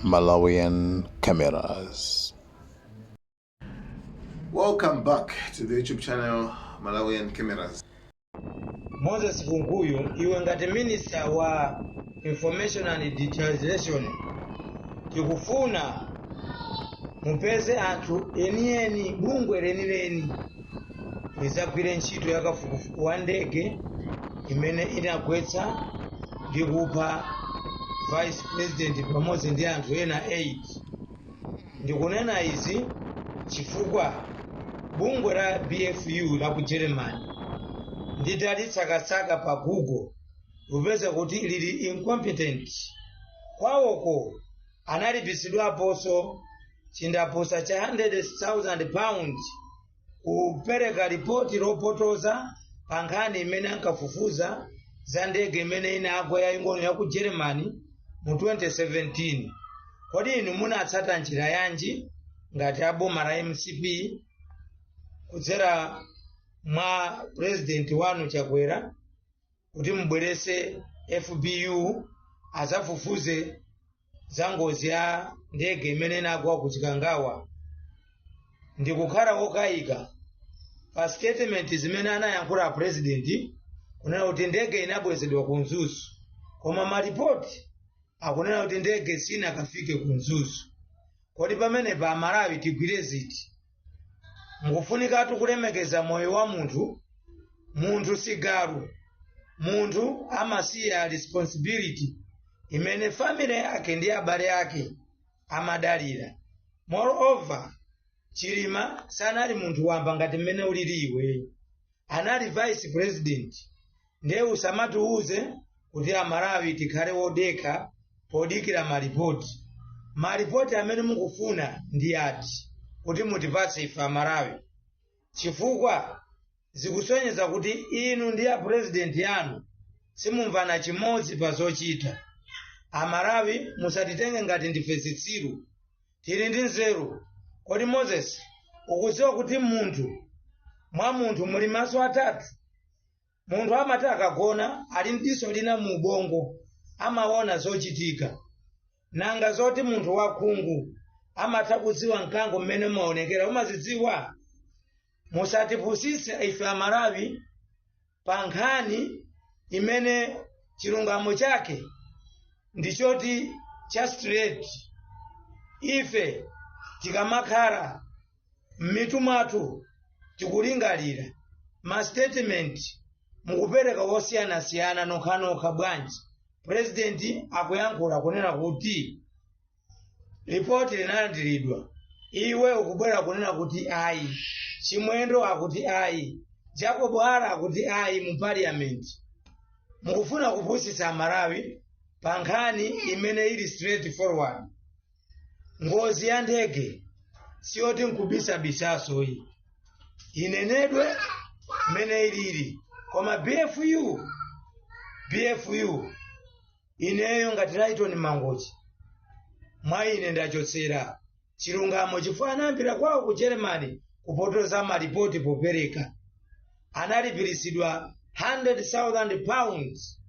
Malawian cameras. Welcome back to the YouTube channel Malawian Cameras. Moses Funguyu, iwe ngati Minister wa Information and Digitalization, tikufuna mupeze anthu enieni bungwe lenileni lizagwire ntchito ya kafukufuku wa ndege imene inagwetsa ndi kupha Vice President pamodzi ndi anthu ena 8. Ndikunena izi chifukwa bungwe la BFU la ku Germany ndidalitsakasaka pa Google kupeza kuti lili incompetent. Kwawoko analipisidwaponso chindaposa cha 100,000 pounds kupereka ripoti lopotoza pa nkhani imene ankafufuza za ndege imene inagwa yaying'ono ya ku Germany mu 2017. Kodi inu munatsata njira yanji ngati aboma la MCP kudzera mwa president wanu Chakwera kuti mubwerese FBU azafufuze za ngozi ya ndege imene inagwa ku Chikangawa? Ndikukhala wokayika pa statement zimene anayankhula president kunena kuti ndege inabwezedwa ku Nzuzu, koma maripoti akunena kuti ndege sinakafike ku Nzuzu. Kodi pamene pa Malawi tigwire ziti? Mukufunikatu kulemekeza moyo wa munthu sigalu. Munthu amasiya responsibility imene family yake ndi abale ake amadalira. Moreover, Chilima sanali munthu wamba ngati mmene uliliwe, anali Vice President. Ndiye usamatiuze kuti Amalawi tikhale wodeka podikira maripoti. Maripoti amene mukufuna ndi ati kuti mutipatse ife Amalawi, chifukwa zikusonyeza kuti inu ndi a president yanu simumvana chimodzi pa zochita. Amalawi musatitenge ngati ndife zitsiru, tili ndi nzeru. Kodi Moses ukudziwa kuti mwa munthu muli maso atatu? Munthu amati akagona ali ndi diso lina mu ubongo, amaona zochitika. Nanga zoti munthu wakhungu amatha kudziwa mkango mmene maonekera, umazidziwa? Musatipusitse ife Amalawi pa nkhani imene chilungamo chake ndichoti cha straight. Ife tikamakhala m'mitu mwathu tikulingalira ma statement mukupereka wosiyanasiyana nokhanokha bwanji. President akuyankhula kunena kuti ripoti linalandiridwa, iwe ukubwera kunena kuti ayi. Chimwendo akuti ayi. Jacob Hara akuti ayi mu parliament. Mukufuna kupusitsa Amalawi pa nkhani imene ili straight forward. Ngozi ya ndege siyoti nkubisabisaso iyi, inenedwe mene ilili. Koma BFU ineyo ngati Rayton Mangochi mwa ine ndachotsera chilungamo chifukwa anayambira kwawo ku Germany kupotoza maripoti popereka. Analipiritsidwa 100,000 pounds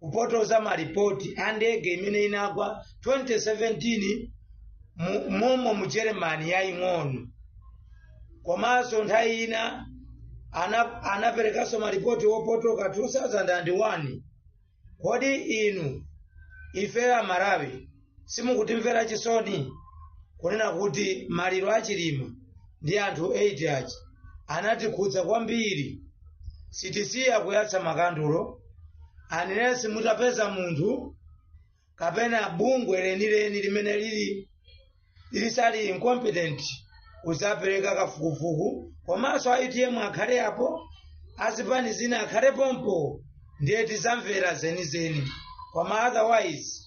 kupotoza maripoti a ndege imene inagwa 2017 momo mu Germany yaying'ono. Komanso nthawi ina anaperekaso maripoti wopotoka 2001. Kodi inu ife Amalawi simukutimvera chisoni kunena kuti maliro a Chilima ndi anthu 8 achi anatikhudza kwambiri? Sitisiya kuyatsa makandulo. Unless mutapeza munthu kapena bungwe lenileni limene lilisali incompetent kuzapereka kafukufuku, komanso ATM akhale apo, azipani zina akhale pompo, ndiye tizamvera zenizeni. Koma otherwise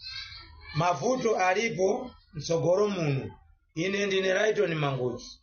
mavuto alipo mtsogolo muno. Ine ndine Rayton Mangochi.